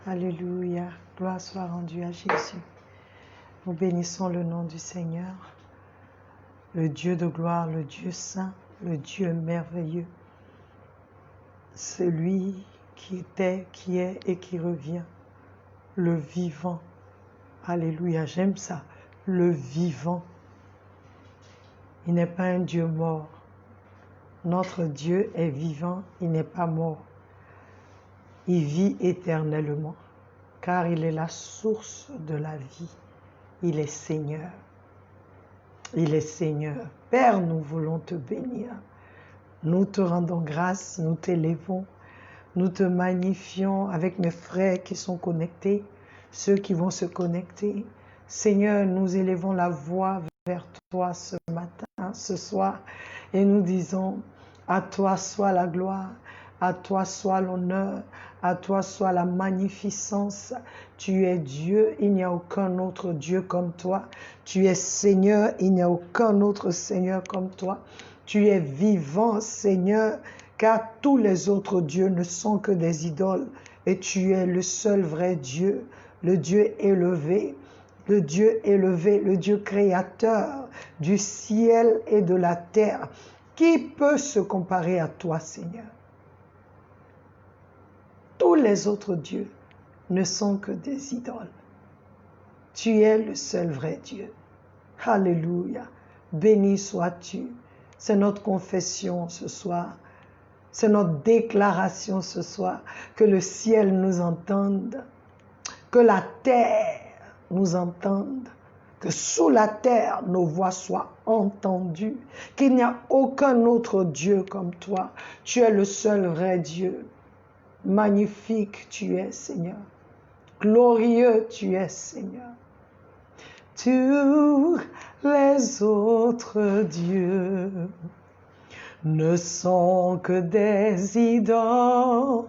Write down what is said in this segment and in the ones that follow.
Alléluia. Gloire soit rendue à Jésus. Nous bénissons le nom du Seigneur, le Dieu de gloire, le Dieu saint, le Dieu merveilleux, celui qui était, qui est et qui revient, le vivant. Alléluia, j'aime ça, le vivant. Il n'est pas un Dieu mort. Notre Dieu est vivant, il n'est pas mort. Il vit éternellement, car il est la source de la vie. Il est Seigneur. Il est Seigneur. Père, nous voulons te bénir. Nous te rendons grâce, nous t'élevons, nous te magnifions avec mes frères qui sont connectés, ceux qui vont se connecter. Seigneur, nous élevons la voix vers toi ce matin, ce soir, et nous disons, à toi soit la gloire, à toi soit l'honneur, à toi soit la magnificence. Tu es Dieu, il n'y a aucun autre Dieu comme toi. Tu es Seigneur, il n'y a aucun autre Seigneur comme toi. Tu es vivant, Seigneur, car tous les autres dieux ne sont que des idoles. Et tu es le seul vrai Dieu, le Dieu élevé, le Dieu créateur du ciel et de la terre. Qui peut se comparer à toi, Seigneur? Tous les autres dieux ne sont que des idoles. Tu es le seul vrai Dieu. Alléluia. Béni sois-tu. C'est notre confession ce soir. C'est notre déclaration ce soir. Que le ciel nous entende. Que la terre nous entende. Que sous la terre, nos voix soient entendues. Qu'il n'y a aucun autre Dieu comme toi. Tu es le seul vrai Dieu. Magnifique tu es, Seigneur. Glorieux tu es, Seigneur. Tous les autres dieux ne sont que des idoles.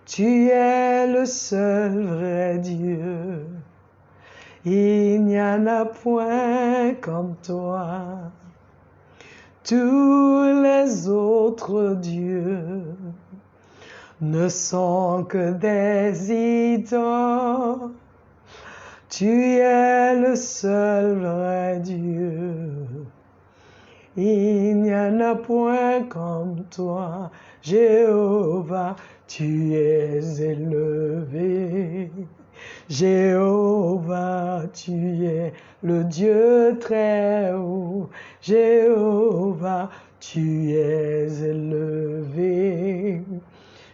Tu es le seul vrai Dieu. Il n'y en a point comme toi. Tous les autres dieux ne sont que des idoles. Tu es le seul vrai Dieu. Il n'y en a point comme toi. Jéhovah, tu es élevé. Jéhovah, tu es le Dieu très haut. Jéhovah, tu es élevé.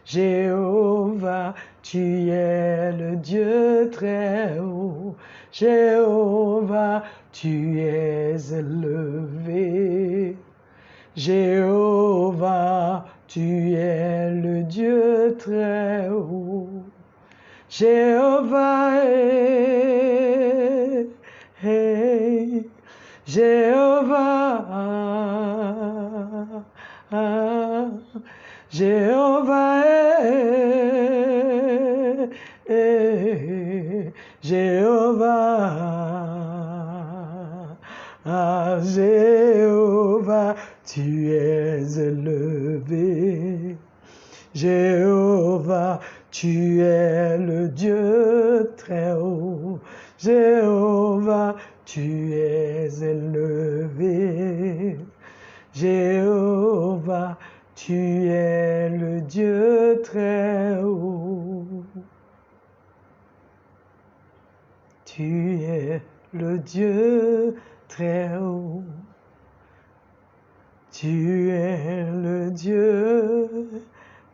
Jéhovah, tu es le Dieu très haut. Jéhovah, tu es élevé. Jéhovah, tu es le Dieu très haut. Jéhovah, Jéhovah, Jéhovah, Jéhovah, Jéhovah, tu es élevé. Jéhovah, tu es le Dieu très haut. Jéhovah, tu es élevé. Jéhovah, tu es le Dieu très haut. Tu es le Dieu très haut. Tu es le Dieu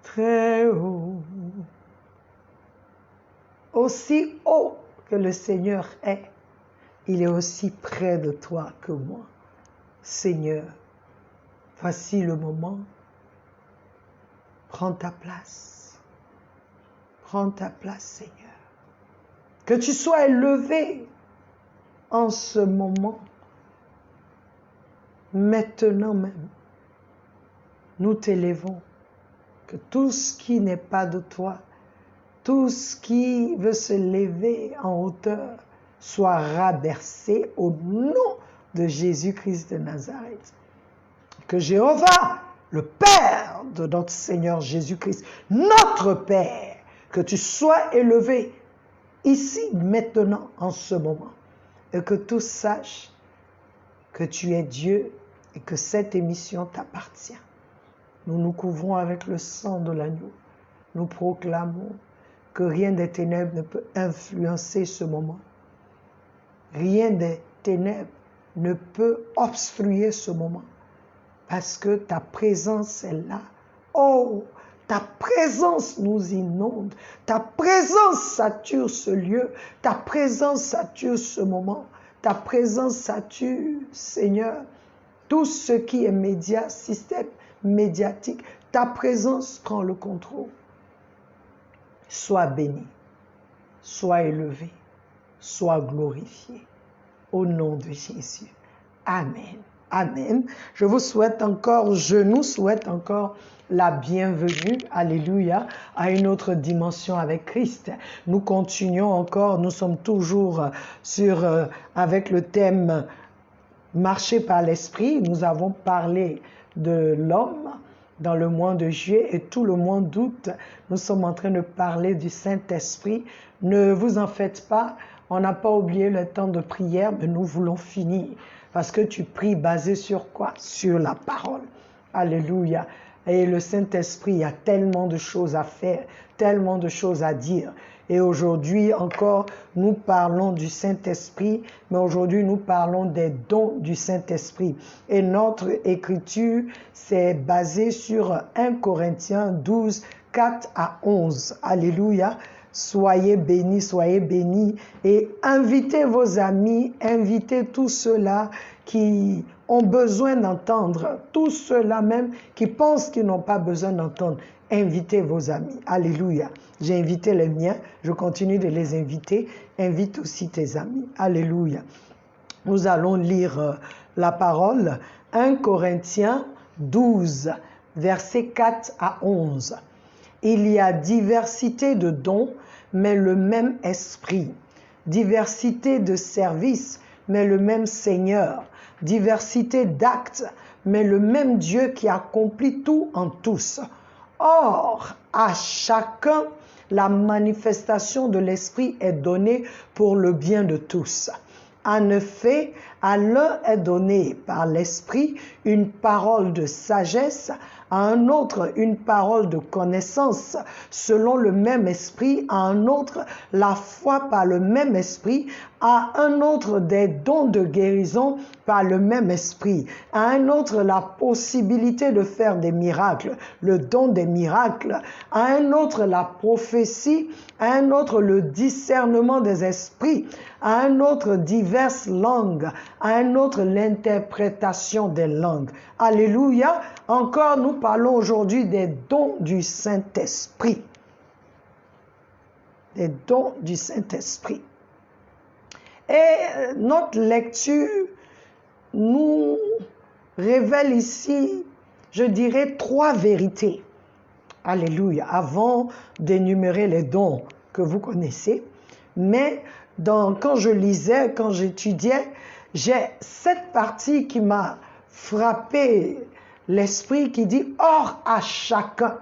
très haut. Aussi haut que le Seigneur est, il est aussi près de toi que moi. Seigneur, voici le moment. Prends ta place. Prends ta place, Seigneur. Que tu sois élevé en ce moment. Maintenant même, nous t'élevons. Que tout ce qui n'est pas de toi, tout ce qui veut se lever en hauteur, soit rabaissé au nom de Jésus-Christ de Nazareth. Que Jéhovah, le Père de notre Seigneur Jésus-Christ, notre Père, Que tu sois élevé ici, maintenant, en ce moment. Et que tous sachent que tu es Dieu et que cette émission t'appartient. Nous nous couvrons avec le sang de l'agneau. Nous proclamons que rien des ténèbres ne peut influencer ce moment. Rien des ténèbres ne peut obstruer ce moment. Parce que ta présence est là. Oh, ta présence nous inonde. Ta présence sature ce lieu. Ta présence sature ce moment. Ta présence sature, Seigneur, tout ce qui est média, système médiatique. Ta présence prend le contrôle. Sois béni, sois élevé, sois glorifié. Au nom de Jésus. Amen. Amen. Je nous souhaite encore la bienvenue, alléluia, à une autre dimension avec Christ. Nous continuons encore, nous sommes toujours avec le thème marcher par l'esprit. Nous avons parlé de l'homme dans le mois de juillet et tout le mois d'août, nous sommes en train de parler du Saint-Esprit. Ne vous en faites pas, on n'a pas oublié le temps de prière, mais nous voulons finir. Parce que tu pries basé sur quoi? Sur la parole. Alléluia. Et le Saint-Esprit, il y a tellement de choses à faire, tellement de choses à dire. Et aujourd'hui encore, nous parlons du Saint-Esprit, mais aujourd'hui nous parlons des dons du Saint-Esprit. Et notre écriture, c'est basé sur 1 Corinthiens 12, 4 à 11. Alléluia. Soyez bénis et invitez vos amis, invitez tous ceux-là qui ont besoin d'entendre, tous ceux-là même qui pensent qu'ils n'ont pas besoin d'entendre. Invitez vos amis. Alléluia. J'ai invité les miens, je continue de les inviter. Invite aussi tes amis. Alléluia. Nous allons lire la parole. 1 Corinthiens 12, versets 4 à 11. Il y a diversité de dons, mais le même esprit. Diversité de services, mais le même Seigneur. Diversité d'actes, mais le même Dieu qui accomplit tout en tous. Or, à chacun, la manifestation de l'Esprit est donnée pour le bien de tous. En effet, à l'un est donné par l'Esprit une parole de sagesse, à un autre une parole de connaissance selon le même esprit, à un autre la foi par le même esprit, à un autre des dons de guérison par le même esprit, à un autre la possibilité de faire des miracles, le don des miracles, à un autre la prophétie, à un autre le discernement des esprits, à un autre diverses langues, à un autre l'interprétation des langues. Alléluia. Encore, nous parlons aujourd'hui des dons du Saint-Esprit. Des dons du Saint-Esprit. Et notre lecture nous révèle ici, je dirais, 3 vérités. Alléluia. Avant d'énumérer les dons que vous connaissez. Mais quand je lisais, quand j'étudiais, j'ai cette partie qui m'a frappé l'esprit qui dit « Or à chacun ».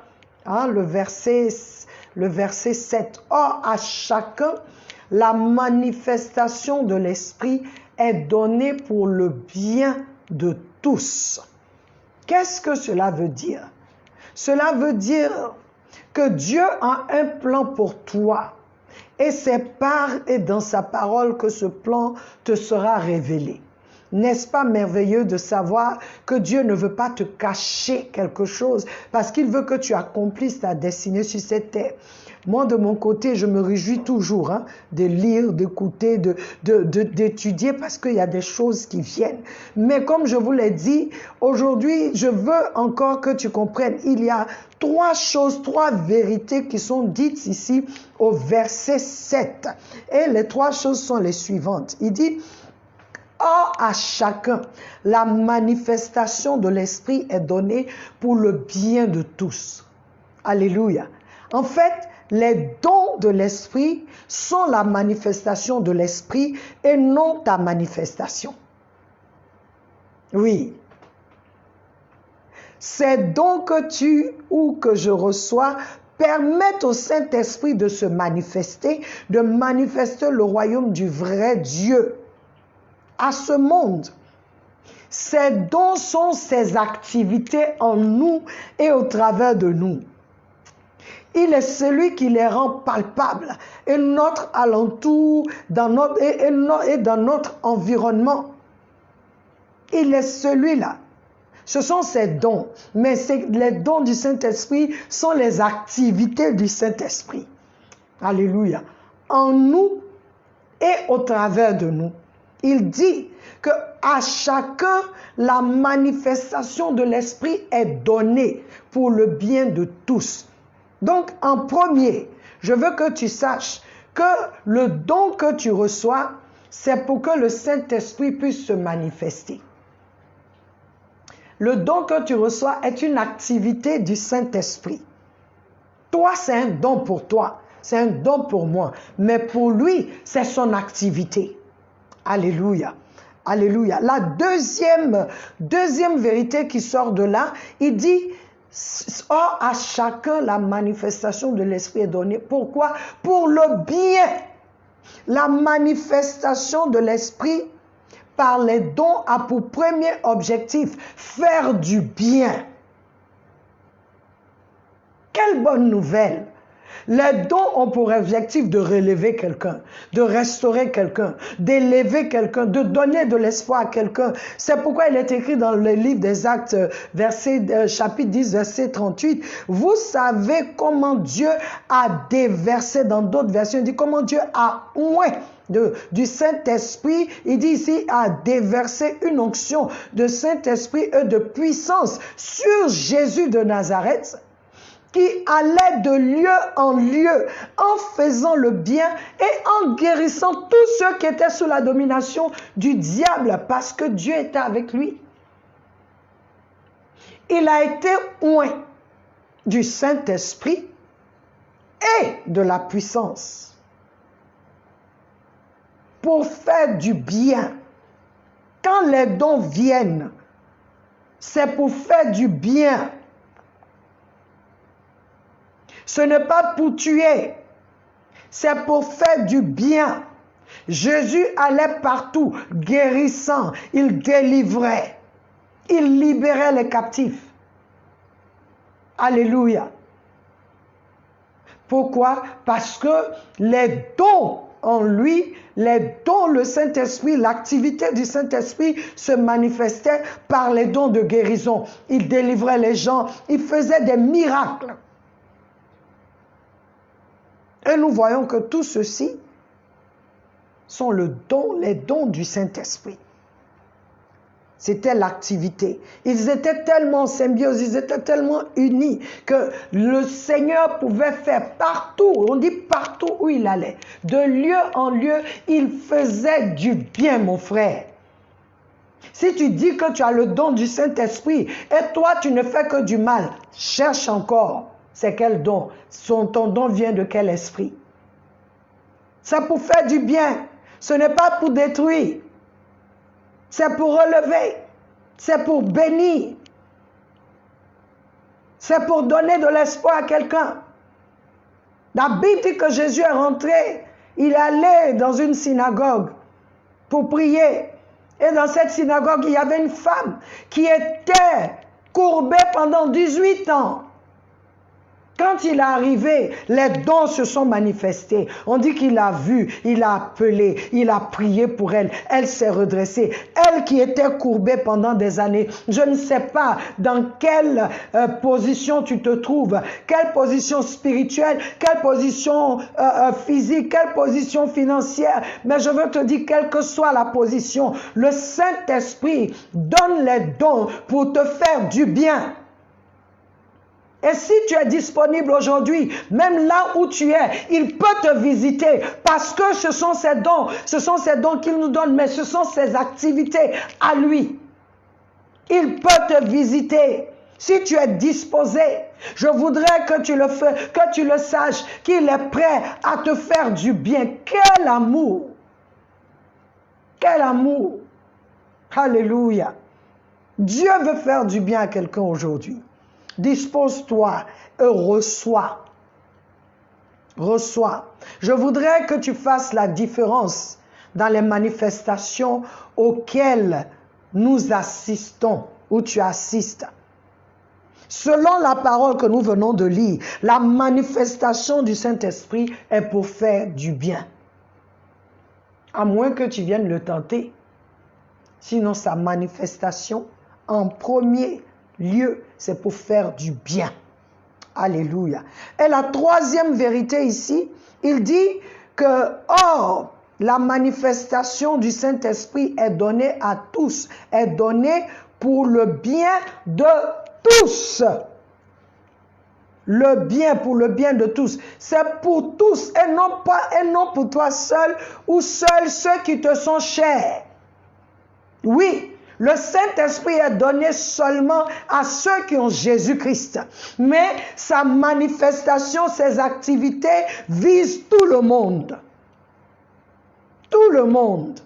Le verset 7. « Or à chacun, la manifestation de l'esprit est donnée pour le bien de tous. » Qu'est-ce que cela veut dire? Cela veut dire que Dieu a un plan pour toi. Et c'est par et dans sa parole que ce plan te sera révélé. N'est-ce pas merveilleux de savoir que Dieu ne veut pas te cacher quelque chose parce qu'il veut que tu accomplisses ta destinée sur cette terre. Moi, de mon côté, je me réjouis toujours de lire, d'écouter, d'étudier parce qu'il y a des choses qui viennent. Mais comme je vous l'ai dit, aujourd'hui, je veux encore que tu comprennes. Il y a 3 choses, 3 vérités qui sont dites ici au verset 7. Et les 3 choses sont les suivantes. Il dit... Or, à chacun, la manifestation de l'Esprit est donnée pour le bien de tous. Alléluia. En fait, les dons de l'Esprit sont la manifestation de l'Esprit et non ta manifestation. Oui. Ces dons que tu ou que je reçois permettent au Saint-Esprit de se manifester, de manifester le royaume du vrai Dieu à ce monde. Ces dons sont ses activités en nous et au travers de nous. Il est celui qui les rend palpables et notre alentour et dans notre environnement. Il est celui-là. Ce sont ses dons, mais les dons du Saint-Esprit sont les activités du Saint-Esprit. Alléluia. En nous et au travers de nous. Il dit que à chacun, la manifestation de l'Esprit est donnée pour le bien de tous. Donc, en premier, je veux que tu saches que le don que tu reçois, c'est pour que le Saint-Esprit puisse se manifester. Le don que tu reçois est une activité du Saint-Esprit. Toi, c'est un don pour toi, c'est un don pour moi, mais pour lui, c'est son activité. Alléluia. Alléluia. La deuxième vérité qui sort de là, il dit, or à chacun la manifestation de l'Esprit est donnée. Pourquoi? Pour le bien. La manifestation de l'Esprit par les dons a pour premier objectif faire du bien. Quelle bonne nouvelle! Les dons ont pour objectif de relever quelqu'un, de restaurer quelqu'un, d'élever quelqu'un, de donner de l'espoir à quelqu'un. C'est pourquoi il est écrit dans le livre des Actes, chapitre 10, verset 38. Vous savez comment Dieu a déversé, dans d'autres versions, il dit comment Dieu a oint du Saint-Esprit, il dit ici, a déversé une onction de Saint-Esprit et de puissance sur Jésus de Nazareth, qui allait de lieu en lieu en faisant le bien et en guérissant tous ceux qui étaient sous la domination du diable parce que Dieu était avec lui. Il a été oint du Saint-Esprit et de la puissance pour faire du bien. Quand les dons viennent, c'est pour faire du bien. Ce n'est pas pour tuer, c'est pour faire du bien. Jésus allait partout, guérissant, il délivrait, il libérait les captifs. Alléluia. Pourquoi? Parce que les dons en lui, les dons, le Saint-Esprit, l'activité du Saint-Esprit se manifestait par les dons de guérison. Il délivrait les gens, il faisait des miracles. Et nous voyons que tout ceci sont les dons du Saint-Esprit. C'était l'activité. Ils étaient tellement en symbiose, ils étaient tellement unis que le Seigneur pouvait faire partout, on dit partout où il allait, de lieu en lieu, il faisait du bien, mon frère. Si tu dis que tu as le don du Saint-Esprit et toi tu ne fais que du mal, cherche encore. C'est quel don? Ton don vient de quel esprit? C'est pour faire du bien. Ce n'est pas pour détruire. C'est pour relever. C'est pour bénir. C'est pour donner de l'espoir à quelqu'un. La Bible dit que Jésus est rentré. Il allait dans une synagogue pour prier. Et dans cette synagogue, il y avait une femme qui était courbée pendant 18 ans. Quand il est arrivé, les dons se sont manifestés. On dit qu'il a vu, il a appelé, il a prié pour elle. Elle s'est redressée. Elle qui était courbée pendant des années. Je ne sais pas dans quelle position tu te trouves, quelle position spirituelle, quelle position physique, quelle position financière. Mais je veux te dire, quelle que soit la position, le Saint-Esprit donne les dons pour te faire du bien. Et si tu es disponible aujourd'hui, même là où tu es, il peut te visiter parce que ce sont ses dons qu'il nous donne, mais ce sont ses activités à lui. Il peut te visiter. Si tu es disposé, je voudrais que tu le saches, qu'il est prêt à te faire du bien. Quel amour! Quel amour! Alléluia! Dieu veut faire du bien à quelqu'un aujourd'hui. Dispose-toi et reçois reçois. Je voudrais que tu fasses la différence dans les manifestations auxquelles nous assistons, ou tu assistes. Selon la parole que nous venons de lire, la manifestation du Saint-Esprit est pour faire du bien. À moins que tu viennes le tenter. Sinon, sa manifestation, en premier lieu, c'est pour faire du bien. Alléluia. Et la troisième vérité ici, il dit que, or, la manifestation du Saint-Esprit est donnée à tous, est donnée pour le bien de tous. Le bien, pour le bien de tous. C'est pour tous et non pour toi seul ou seuls ceux qui te sont chers. Oui, le Saint-Esprit est donné seulement à ceux qui ont Jésus-Christ. Mais sa manifestation, ses activités visent tout le monde. Tout le monde.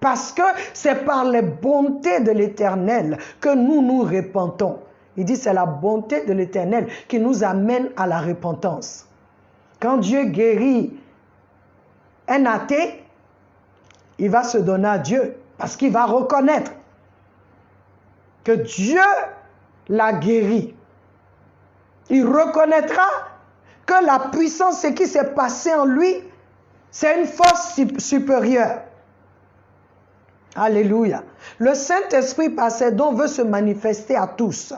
Parce que c'est par les bontés de l'Éternel que nous nous repentons. Il dit c'est la bonté de l'Éternel qui nous amène à la repentance. Quand Dieu guérit un athée, il va se donner à Dieu parce qu'il va reconnaître que Dieu l'a guéri. Il reconnaîtra que la puissance, ce qui s'est passé en lui, c'est une force supérieure. Alléluia. Le Saint-Esprit, par ses dons, veut se manifester à tous.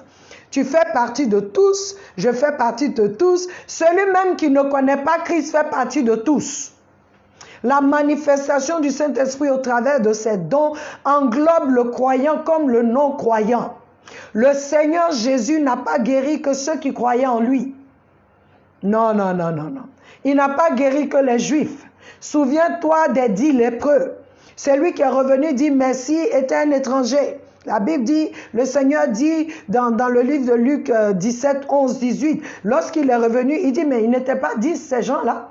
Tu fais partie de tous, je fais partie de tous. Celui même qui ne connaît pas Christ fait partie de tous. La manifestation du Saint-Esprit au travers de ses dons englobe le croyant comme le non-croyant. Le Seigneur Jésus n'a pas guéri que ceux qui croyaient en lui. Non, non, non, non, non. Il n'a pas guéri que les Juifs. Souviens-toi des 10 lépreux. Celui qui est revenu dit merci était un étranger. La Bible dit, le Seigneur dit dans le livre de Luc 17, 11, 18, lorsqu'il est revenu, il dit mais il n'était pas 10 ces gens-là.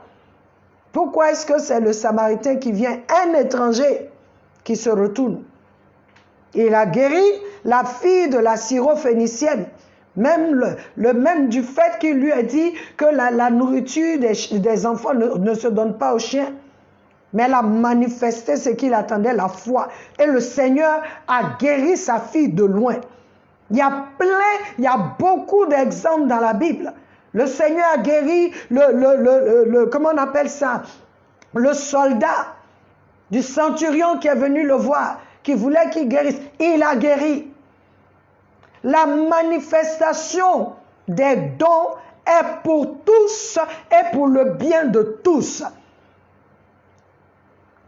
Pourquoi est-ce que c'est le Samaritain qui vient, un étranger, qui se retourne? Il a guéri la fille de la syrophénicienne. Même même du fait qu'il lui a dit que la nourriture des enfants ne se donne pas aux chiens. Mais elle a manifesté ce qu'il attendait, la foi. Et le Seigneur a guéri sa fille de loin. Il y a beaucoup d'exemples dans la Bible. Le Seigneur a guéri comment on appelle ça? Le soldat du centurion qui est venu le voir, qui voulait qu'il guérisse. Il a guéri. La manifestation des dons est pour tous et pour le bien de tous.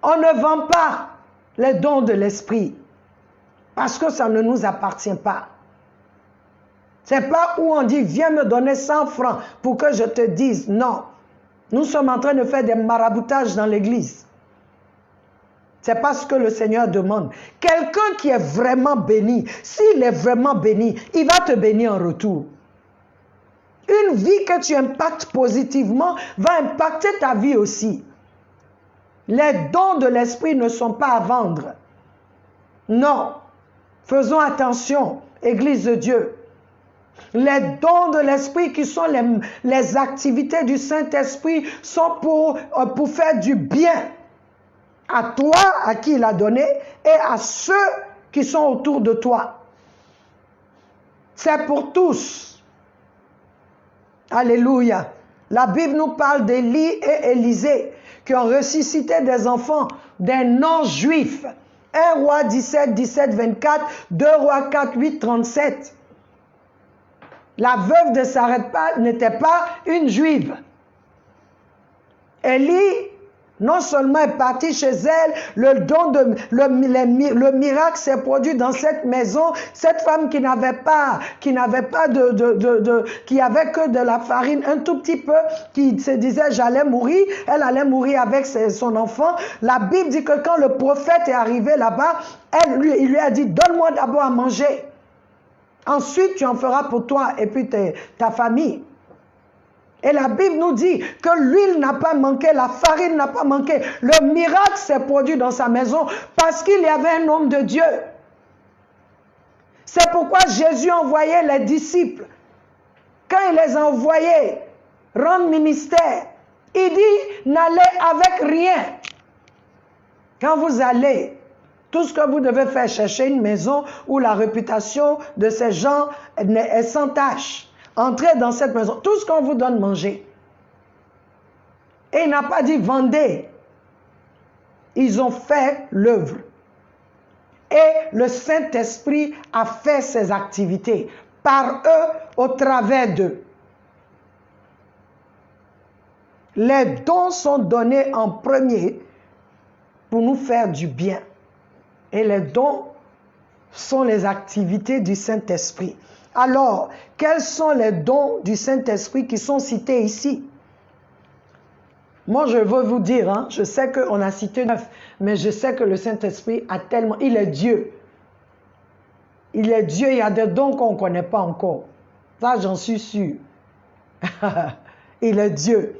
On ne vend pas les dons de l'esprit parce que ça ne nous appartient pas. C'est pas où on dit viens me donner 100 francs pour que je te dise non. Nous sommes en train de faire des maraboutages dans l'église. C'est pas ce que le Seigneur demande. Quelqu'un qui est vraiment béni, s'il est vraiment béni, il va te bénir en retour. Une vie que tu impactes positivement va impacter ta vie aussi. Les dons de l'esprit ne sont pas à vendre. Non. Faisons attention, Église de Dieu. Les dons de l'esprit qui sont les activités du Saint-Esprit sont pour faire du bien à toi, à qui il a donné, et à ceux qui sont autour de toi. C'est pour tous. Alléluia. La Bible nous parle d'Élie et Élisée qui ont ressuscité des enfants des non-juifs. 1 Roi 17, 17, 24, 2 Rois 4, 8, 37. La veuve de Sarepta n'était pas une juive. Élie, non seulement est partie chez elle, le miracle s'est produit dans cette maison. Cette femme qui avait que de la farine, un tout petit peu, qui se disait j'allais mourir, elle allait mourir avec son enfant. La Bible dit que quand le prophète est arrivé là-bas, il lui a dit donne-moi d'abord à manger. Ensuite, tu en feras pour toi et puis ta famille. Et la Bible nous dit que l'huile n'a pas manqué, la farine n'a pas manqué. Le miracle s'est produit dans sa maison parce qu'il y avait un homme de Dieu. C'est pourquoi Jésus envoyait les disciples. Quand il les a envoyés, rendre ministère. Il dit, n'allez avec rien. Quand vous allez, tout ce que vous devez faire, chercher une maison où la réputation de ces gens est sans tâche. Entrez dans cette maison, tout ce qu'on vous donne manger. Et il n'a pas dit vendez. Ils ont fait l'œuvre. Et le Saint-Esprit a fait ses activités par eux, au travers d'eux. Les dons sont donnés en premier pour nous faire du bien. Et les dons sont les activités du Saint-Esprit. Alors, quels sont les dons du Saint-Esprit qui sont cités ici? Moi, je veux vous dire, hein, je sais qu'on a cité 9, mais je sais que le Saint-Esprit a tellement... Il est Dieu. Il est Dieu, il y a des dons qu'on ne connaît pas encore. Ça, j'en suis sûr. Il est Dieu.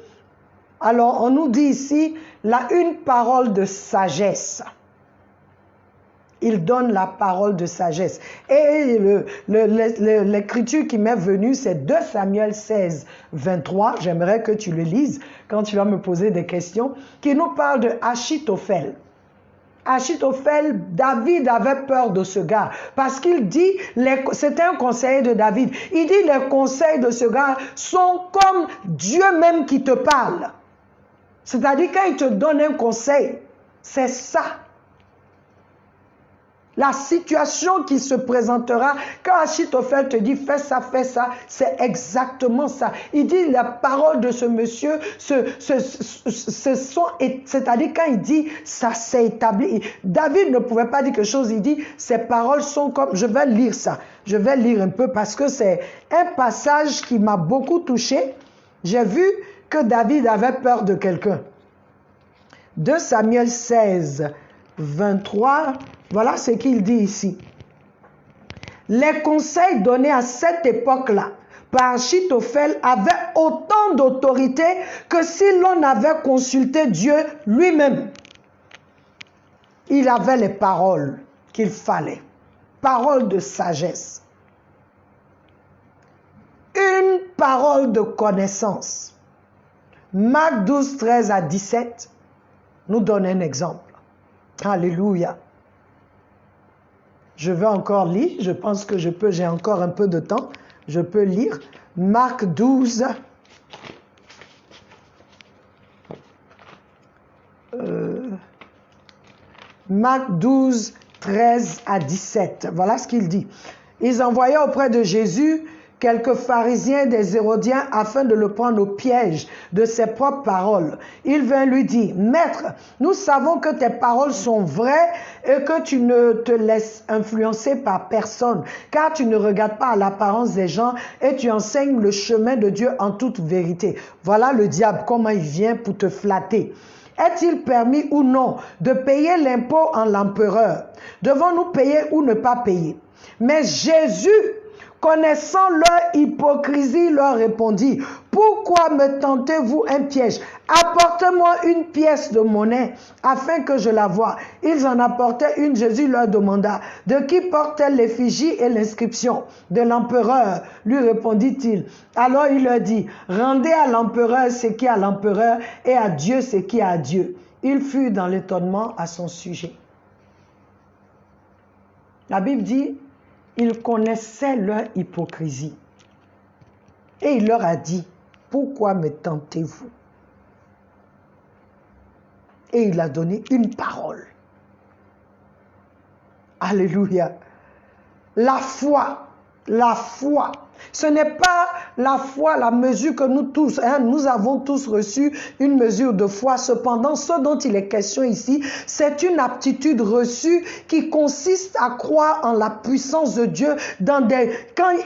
Alors, on nous dit ici, là, une parole de sagesse. Il donne la parole de sagesse. Et l'écriture qui m'est venue, c'est 2 Samuel 16, 23. J'aimerais que tu le lises quand tu vas me poser des questions. Qui nous parle de Achitophel. Achitophel, David avait peur de ce gars. Parce qu'il dit, c'était un conseiller de David. Il dit, les conseils de ce gars sont comme Dieu même qui te parle. C'est-à-dire, quand il te donne un conseil, c'est ça. La situation qui se présentera, quand Achitophel te dit fais ça, c'est exactement ça. Il dit la parole de ce monsieur, c'est-à-dire quand il dit ça s'est établi. David ne pouvait pas dire quelque chose, il dit ces paroles sont comme, je vais lire ça, je vais lire un peu parce que c'est un passage qui m'a beaucoup touché. J'ai vu que David avait peur de quelqu'un. 2 Samuel 16, 23, voilà ce qu'il dit ici. Les conseils donnés à cette époque-là par Achitophel avaient autant d'autorité que si l'on avait consulté Dieu lui-même. Il avait les paroles qu'il fallait. Paroles de sagesse. Une parole de connaissance. Marc 12, 13 à 17 nous donne un exemple. Alléluia. Je vais encore lire, je pense que j'ai encore un peu de temps. Je peux lire Marc 12. Marc 12, 13 à 17. Voilà ce qu'il dit. Ils envoyaient auprès de Jésus quelques pharisiens des Hérodiens afin de le prendre au piège de ses propres paroles. Il vint lui dire, Maître, nous savons que tes paroles sont vraies et que tu ne te laisses influencer par personne, car tu ne regardes pas à l'apparence des gens et tu enseignes le chemin de Dieu en toute vérité. Voilà le diable, comment il vient pour te flatter. Est-il permis ou non de payer l'impôt en l'empereur? Devons-nous payer ou ne pas payer? Mais Jésus, connaissant leur hypocrisie, leur répondit, pourquoi me tentez-vous un piège? Apportez-moi une pièce de monnaie afin que je la voie. Ils en apportaient une. Jésus leur demanda, de qui porte-t-elle l'effigie et l'inscription? De l'empereur, lui répondit-il. Alors il leur dit, rendez à l'empereur ce qui est à l'empereur et à Dieu ce qui est à Dieu. Il fut dans l'étonnement à son sujet. La Bible dit, il connaissait leur hypocrisie. Et il leur a dit, pourquoi me tentez-vous? Et il a donné une parole. Alléluia. La foi. Ce n'est pas la foi, la mesure que nous tous, nous avons tous reçu une mesure de foi. Cependant, ce dont il est question ici, c'est une aptitude reçue qui consiste à croire en la puissance de Dieu quand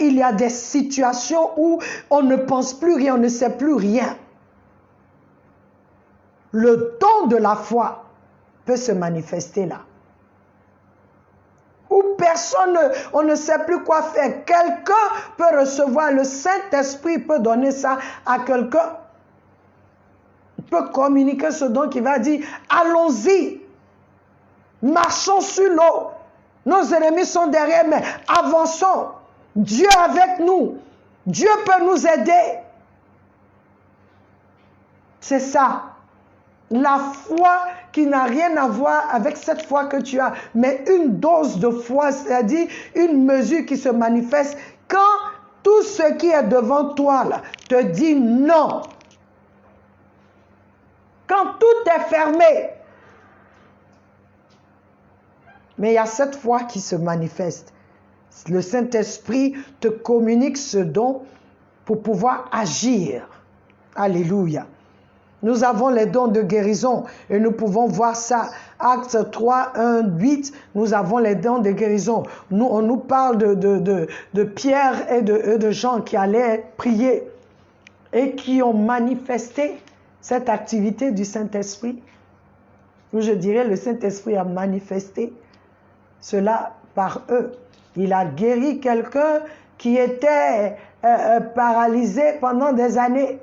il y a des situations où on ne pense plus rien, on ne sait plus rien. Le don de la foi peut se manifester là. Où personne, on ne sait plus quoi faire. Quelqu'un peut recevoir, le Saint-Esprit peut donner ça à quelqu'un. Il peut communiquer ce don qui va dire, allons-y, marchons sur l'eau. Nos ennemis sont derrière, mais avançons. Dieu avec nous. Dieu peut nous aider. C'est ça. La foi qui n'a rien à voir avec cette foi que tu as, mais une dose de foi, c'est-à-dire une mesure qui se manifeste quand tout ce qui est devant toi là, te dit non. Quand tout est fermé. Mais il y a cette foi qui se manifeste. Le Saint-Esprit te communique ce don pour pouvoir agir. Alléluia. Nous avons les dons de guérison et nous pouvons voir ça. Actes 3, 1, 8, nous avons les dons de guérison. On nous parle de Pierre et de Jean qui allaient prier et qui ont manifesté cette activité du Saint-Esprit. Ou je dirais, le Saint-Esprit a manifesté cela par eux. Il a guéri quelqu'un qui était paralysé pendant des années.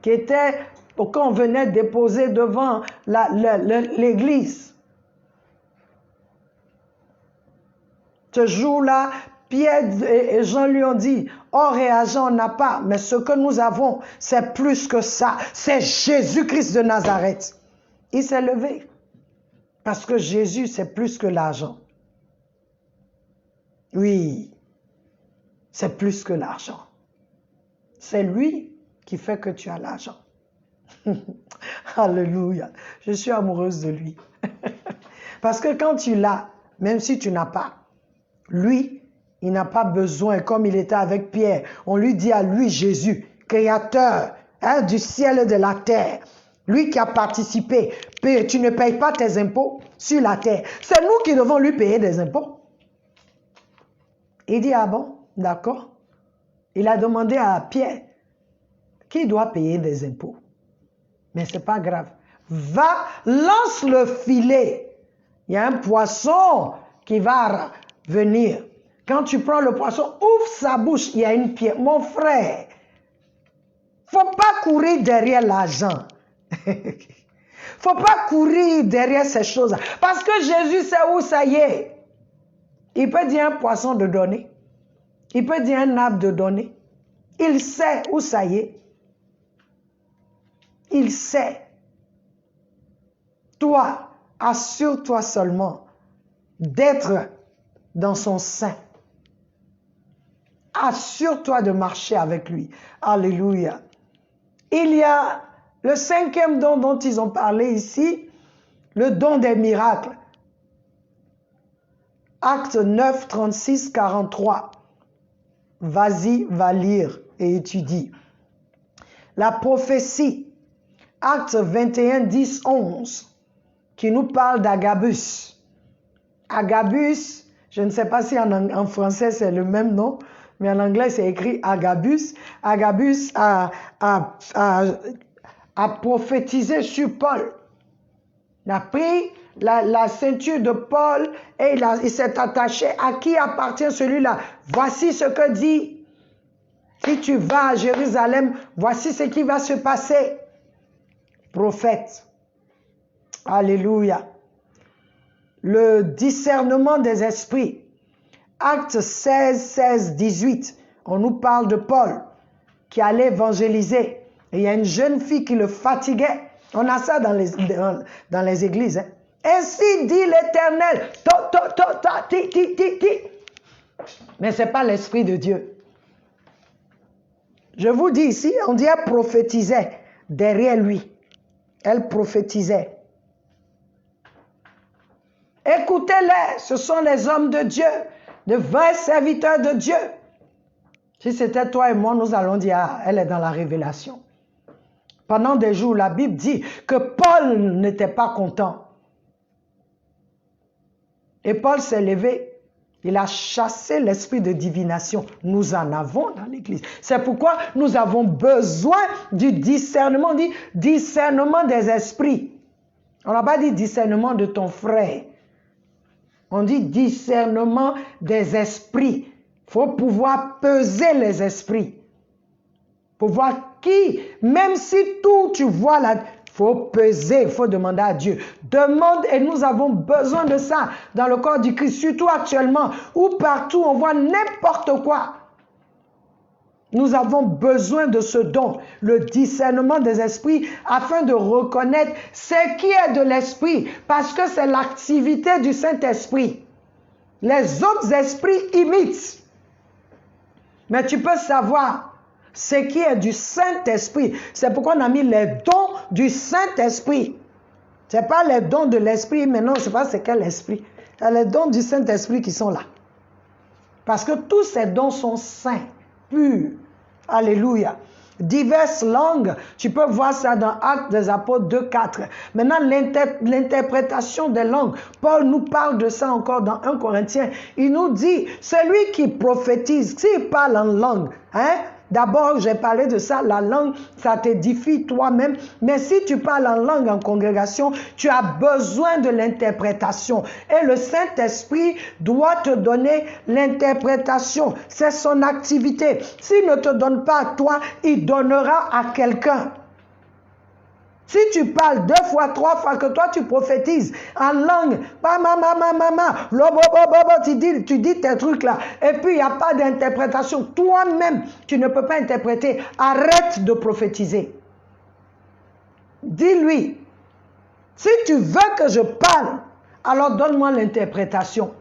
Qui était, quand on venait déposer devant l'église. Ce jour-là, Pierre et Jean lui ont dit, or et argent on n'a pas, mais ce que nous avons, c'est plus que ça. C'est Jésus-Christ de Nazareth. Il s'est levé. Parce que Jésus, c'est plus que l'argent. Oui, c'est plus que l'argent. C'est lui qui fait que tu as l'argent. Alléluia. Je suis amoureuse de lui. Parce que quand tu l'as, même si tu n'as pas, lui, il n'a pas besoin, comme il était avec Pierre. On lui dit à lui, Jésus, créateur du ciel et de la terre, lui qui a participé, tu ne payes pas tes impôts sur la terre. C'est nous qui devons lui payer des impôts. Il dit, ah bon, d'accord. Il a demandé à Pierre, qui doit payer des impôts? Mais ce n'est pas grave. Va, lance le filet. Il y a un poisson qui va venir. Quand tu prends le poisson, ouvre sa bouche, il y a une pierre. Mon frère, il ne faut pas courir derrière l'argent. Il ne faut pas courir derrière ces choses-là. Parce que Jésus sait où ça y est. Il peut dire un poisson de donner. Il peut dire un arbre de donner. Il sait où ça y est. Il sait. Toi, assure-toi seulement d'être dans son sein. Assure-toi de marcher avec lui. Alléluia. Il y a le cinquième don dont ils ont parlé ici, le don des miracles. Acte 9, 36, 43. Vas-y, va lire et étudie. La prophétie. Acte 21, 10, 11, qui nous parle d'Agabus. Agabus, je ne sais pas si en français c'est le même nom, mais en anglais c'est écrit Agabus. Agabus a prophétisé sur Paul. Il a pris la ceinture de Paul et il s'est attaché. À qui appartient celui-là? Voici ce que dit. Si tu vas à Jérusalem, voici ce qui va se passer. Prophète. Alléluia. Le discernement des esprits. Acte 16, 16, 18. On nous parle de Paul qui allait évangéliser. Et il y a une jeune fille qui le fatiguait. On a ça dans les églises. Hein. Ainsi dit l'Éternel. Mais ce n'est pas l'Esprit de Dieu. Je vous dis ici, on dit elle prophétisait derrière lui. Elle prophétisait. Écoutez-les, ce sont les hommes de Dieu, de vrais serviteurs de Dieu. Si c'était toi et moi, nous allons dire, ah, elle est dans la révélation. Pendant des jours, la Bible dit que Paul n'était pas content. Et Paul s'est levé. Il a chassé l'esprit de divination. Nous en avons dans l'église. C'est pourquoi nous avons besoin du discernement. On dit discernement des esprits. On n'a pas dit discernement de ton frère. On dit discernement des esprits. Il faut pouvoir peser les esprits. Pour voir qui, même si tout tu vois là, il faut peser, il faut demander à Dieu. Demande, et nous avons besoin de ça dans le corps du Christ, surtout actuellement, où partout on voit n'importe quoi. Nous avons besoin de ce don, le discernement des esprits, afin de reconnaître ce qui est de l'esprit, parce que c'est l'activité du Saint-Esprit. Les autres esprits imitent. Mais tu peux savoir ce qui est du Saint-Esprit. C'est pourquoi on a mis les dons du Saint-Esprit. Ce n'est pas les dons de l'Esprit, mais non, je ne sais pas c'est quel esprit. C'est les dons du Saint-Esprit qui sont là. Parce que tous ces dons sont saints, purs. Alléluia. Diverses langues, tu peux voir ça dans Actes des Apôtres 2:4. Maintenant, l'interprétation des langues, Paul nous parle de ça encore dans 1 Corinthiens. Il nous dit, celui qui prophétise, s'il parle en langue, d'abord, j'ai parlé de ça, la langue, ça t'édifie toi-même. Mais si tu parles en langue en congrégation, tu as besoin de l'interprétation. Et le Saint-Esprit doit te donner l'interprétation. C'est son activité. S'il ne te donne pas à toi, il donnera à quelqu'un. Si tu parles 2 fois, 3 fois, que toi tu prophétises en langue, tu dis tes trucs là, et puis il n'y a pas d'interprétation, toi-même tu ne peux pas interpréter, arrête de prophétiser. Dis-lui, si tu veux que je parle, alors donne-moi l'interprétation.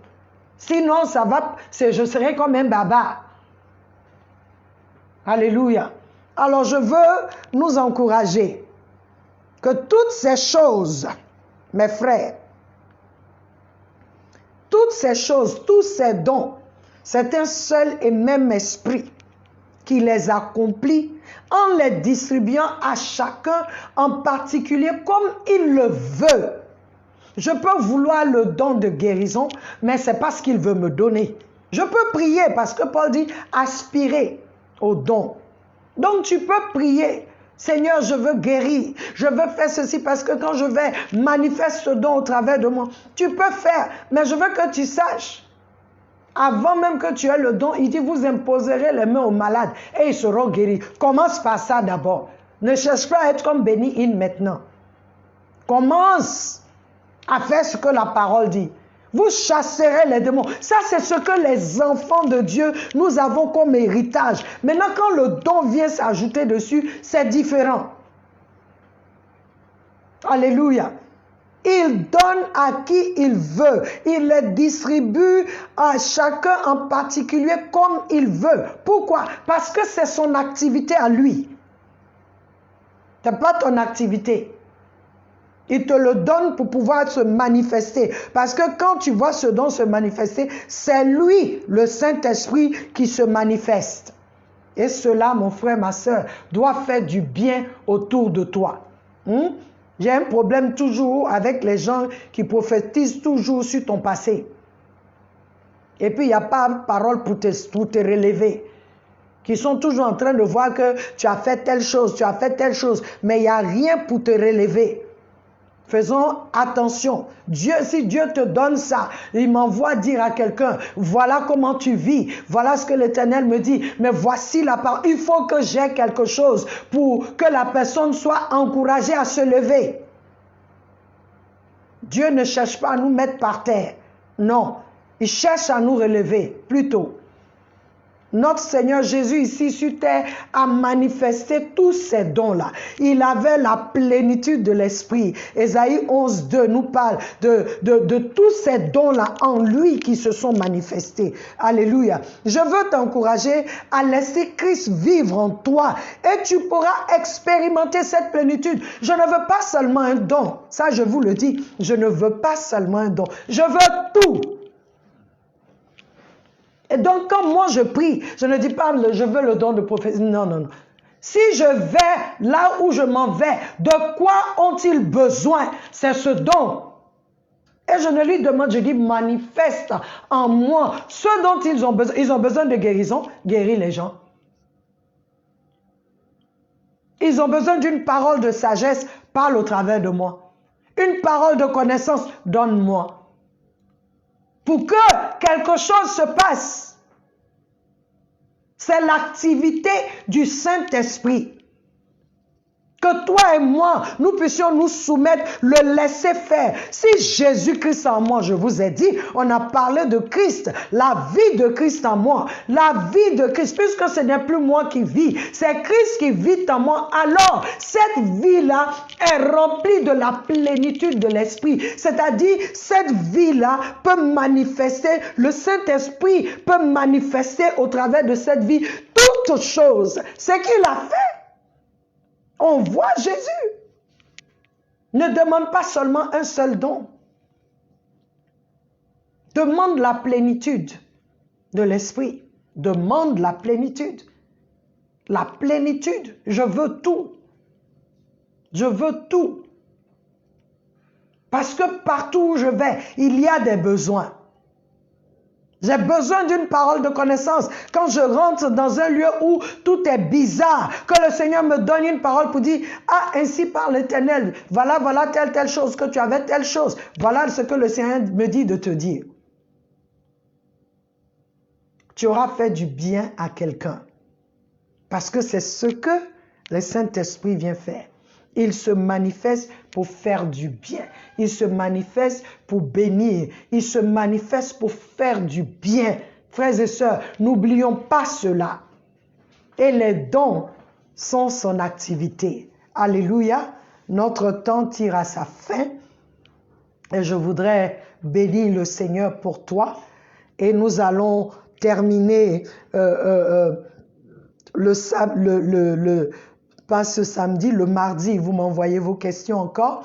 Sinon ça va, je serai comme un baba. Alléluia. Alors je veux nous encourager que toutes ces choses, mes frères, toutes ces choses, tous ces dons, c'est un seul et même esprit qui les accomplit en les distribuant à chacun en particulier comme il le veut. Je peux vouloir le don de guérison, mais c'est pas ce qu'il veut me donner. Je peux prier parce que Paul dit aspirer au don. Donc tu peux prier. Seigneur, je veux guérir, je veux faire ceci parce que quand je vais manifester ce don au travers de moi, tu peux faire, mais je veux que tu saches, avant même que tu aies le don, il dit, vous imposerez les mains aux malades et ils seront guéris. Commence par ça d'abord. Ne cherche pas à être comme Béni-In maintenant. Commence à faire ce que la parole dit. Vous chasserez les démons. Ça, c'est ce que les enfants de Dieu, nous avons comme héritage. Maintenant, quand le don vient s'ajouter dessus, c'est différent. Alléluia. Il donne à qui il veut. Il les distribue à chacun en particulier comme il veut. Pourquoi? Parce que c'est son activité à lui. Ce n'est pas ton activité. Il te le donne pour pouvoir se manifester. Parce que quand tu vois ce don se manifester, c'est lui, le Saint-Esprit, qui se manifeste. Et cela, mon frère, ma soeur, doit faire du bien autour de toi. J'ai un problème toujours avec les gens qui prophétisent toujours sur ton passé. Et puis, il n'y a pas de parole pour te relever. Qui sont toujours en train de voir que tu as fait telle chose, tu as fait telle chose. Mais il n'y a rien pour te relever. Faisons attention. Dieu, si Dieu te donne ça, il m'envoie dire à quelqu'un, voilà comment tu vis, voilà ce que l'Éternel me dit, mais voici la parole. Il faut que j'ai quelque chose pour que la personne soit encouragée à se lever. Dieu ne cherche pas à nous mettre par terre. Non, il cherche à nous relever, plutôt. Notre Seigneur Jésus ici sur terre a manifesté tous ces dons-là. Il avait la plénitude de l'Esprit. Ésaïe 11:2 nous parle de tous ces dons-là en lui qui se sont manifestés. Alléluia. Je veux t'encourager à laisser Christ vivre en toi et tu pourras expérimenter cette plénitude. Je ne veux pas seulement un don. Ça, je vous le dis. Je ne veux pas seulement un don. Je veux tout. Et donc, quand moi je prie, je ne dis pas je veux le don de prophétie. Non, non, non. Si je vais là où je m'en vais, de quoi ont-ils besoin? C'est ce don. Et je ne lui demande, je dis manifeste en moi ce dont ils ont besoin. Ils ont besoin de guérison, guéris les gens. Ils ont besoin d'une parole de sagesse, parle au travers de moi. Une parole de connaissance, donne-moi. Pour que quelque chose se passe. C'est l'activité du Saint-Esprit. Que toi et moi, nous puissions nous soumettre, le laisser faire. Si Jésus-Christ en moi, je vous ai dit, on a parlé de Christ, la vie de Christ en moi, la vie de Christ, puisque ce n'est plus moi qui vis, c'est Christ qui vit en moi, alors cette vie-là est remplie de la plénitude de l'Esprit. C'est-à-dire, cette vie-là peut manifester, le Saint-Esprit peut manifester au travers de cette vie toutes choses. Ce qu'il a fait. On voit Jésus. Ne demande pas seulement un seul don. Demande la plénitude de l'Esprit. Demande la plénitude. La plénitude. Je veux tout. Je veux tout. Parce que partout où je vais, il y a des besoins. J'ai besoin d'une parole de connaissance. Quand je rentre dans un lieu où tout est bizarre, que le Seigneur me donne une parole pour dire, ah, ainsi parle l'Éternel, voilà telle chose, que tu avais telle chose. Voilà ce que le Seigneur me dit de te dire. Tu auras fait du bien à quelqu'un. Parce que c'est ce que le Saint-Esprit vient faire. Il se manifeste pour faire du bien. Il se manifeste pour bénir. Il se manifeste pour faire du bien. Frères et sœurs, n'oublions pas cela. Et les dons sont son activité. Alléluia. Notre temps tire à sa fin. Et je voudrais bénir le Seigneur pour toi. Et nous allons terminer pas ce samedi, le mardi, vous m'envoyez vos questions encore.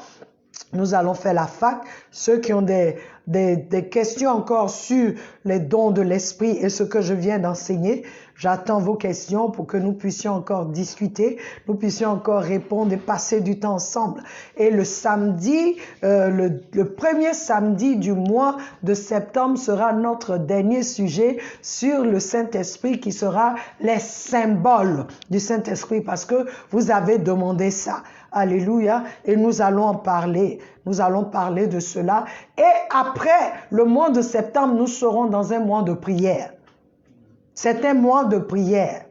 Nous allons faire la fac. Ceux qui ont des questions encore sur les dons de l'esprit et ce que je viens d'enseigner, j'attends vos questions pour que nous puissions encore discuter, nous puissions encore répondre et passer du temps ensemble. Et le samedi, le premier samedi du mois de septembre sera notre dernier sujet sur le Saint-Esprit qui sera les symboles du Saint-Esprit parce que vous avez demandé ça. Alléluia. Et nous allons en parler. Nous allons parler de cela. Et après le mois de septembre, nous serons dans un mois de prière. C'est un mois de prière.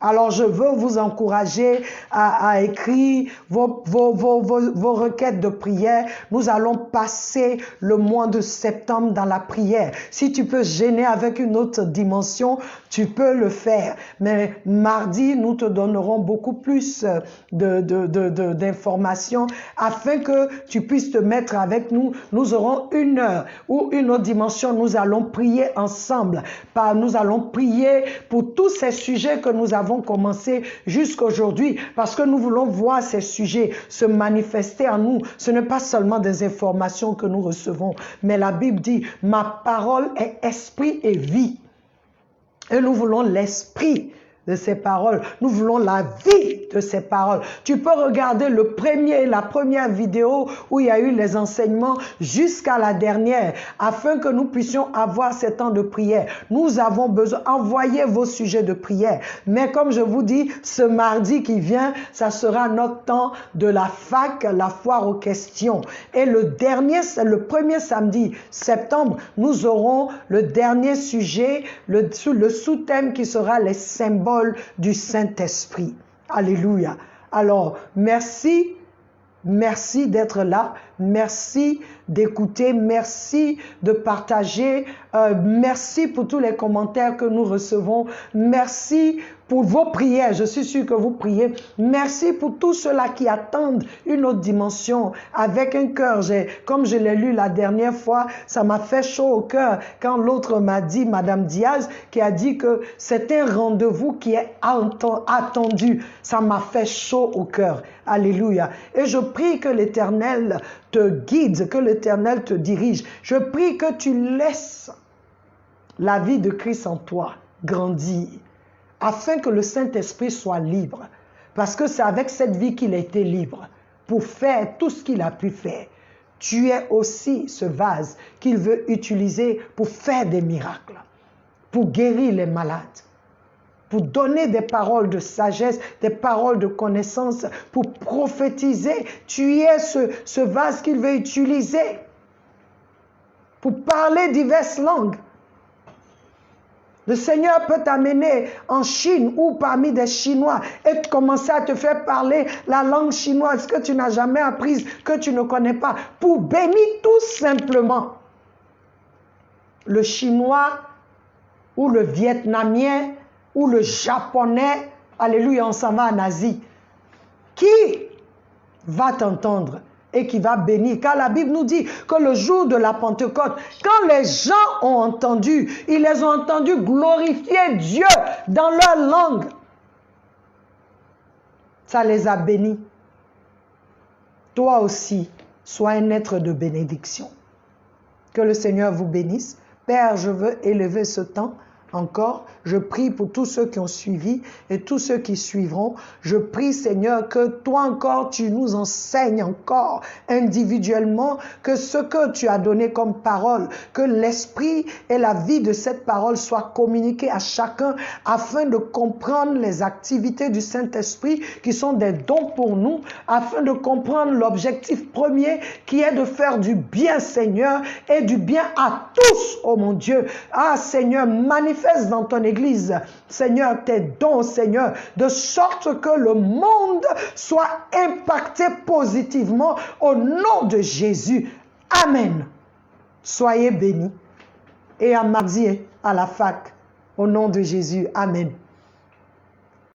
Alors, je veux vous encourager à écrire vos requêtes de prière. Nous allons passer le mois de septembre dans la prière. Si tu peux gêner avec une autre dimension, tu peux le faire. Mais mardi, nous te donnerons beaucoup plus d'informations afin que tu puisses te mettre avec nous. Nous aurons 1 heure ou une autre dimension. Nous allons prier ensemble. Nous allons prier pour tous ces sujets que nous avons commencé jusqu'aujourd'hui parce que nous voulons voir ces sujets se manifester en nous. Ce n'est pas seulement des informations que nous recevons, mais la Bible dit « Ma parole est esprit et vie ». Et nous voulons l'esprit de ces paroles. Nous voulons la vie de ces paroles. Tu peux regarder la première vidéo où il y a eu les enseignements jusqu'à la dernière afin que nous puissions avoir ces temps de prière. Nous avons besoin, envoyez vos sujets de prière. Mais comme je vous dis, ce mardi qui vient, ça sera notre temps de la fac, la foire aux questions. Et le premier samedi septembre, nous aurons le dernier sujet, le sous-thème qui sera les symboles du Saint-Esprit. Alléluia. Alors, merci d'être là. Merci d'écouter. Merci de partager. Merci pour tous les commentaires que nous recevons. Merci pour vos prières. Je suis sûre que vous priez. Merci pour tous ceux-là qui attendent une autre dimension avec un cœur. Comme je l'ai lu la dernière fois, ça m'a fait chaud au cœur quand l'autre m'a dit, Madame Diaz, qui a dit que c'est un rendez-vous qui est attendu. Ça m'a fait chaud au cœur. Alléluia. Et je prie que l'Éternel te guide, que l'Éternel te dirige. Je prie que tu laisses la vie de Christ en toi grandir, afin que le Saint-Esprit soit libre. Parce que c'est avec cette vie qu'il a été libre pour faire tout ce qu'il a pu faire. Tu es aussi ce vase qu'il veut utiliser pour faire des miracles, pour guérir les malades, pour donner des paroles de sagesse, des paroles de connaissance, pour prophétiser. Tu es ce vase qu'il veut utiliser pour parler diverses langues. Le Seigneur peut t'amener en Chine ou parmi des Chinois et commencer à te faire parler la langue chinoise que tu n'as jamais apprise, que tu ne connais pas, pour bénir tout simplement le Chinois ou le Vietnamien ou le Japonais. Alléluia, on s'en va en Asie. Qui va t'entendre et qui va bénir? Car la Bible nous dit que le jour de la Pentecôte, quand les gens ont entendu, ils les ont entendus glorifier Dieu dans leur langue. Ça les a bénis. Toi aussi, sois un être de bénédiction. Que le Seigneur vous bénisse. Père, je veux élever ce temps encore. Je prie pour tous ceux qui ont suivi et tous ceux qui suivront. Je prie, Seigneur, que toi encore, tu nous enseignes encore individuellement que ce que tu as donné comme parole, que l'esprit et la vie de cette parole soient communiqués à chacun afin de comprendre les activités du Saint-Esprit qui sont des dons pour nous, afin de comprendre l'objectif premier qui est de faire du bien, Seigneur, et du bien à tous, oh mon Dieu. Ah, Seigneur, manifeste dans ton Église, Seigneur, tes dons, Seigneur, de sorte que le monde soit impacté positivement au nom de Jésus. Amen. Soyez bénis. Et à mardi à la fac, au nom de Jésus. Amen.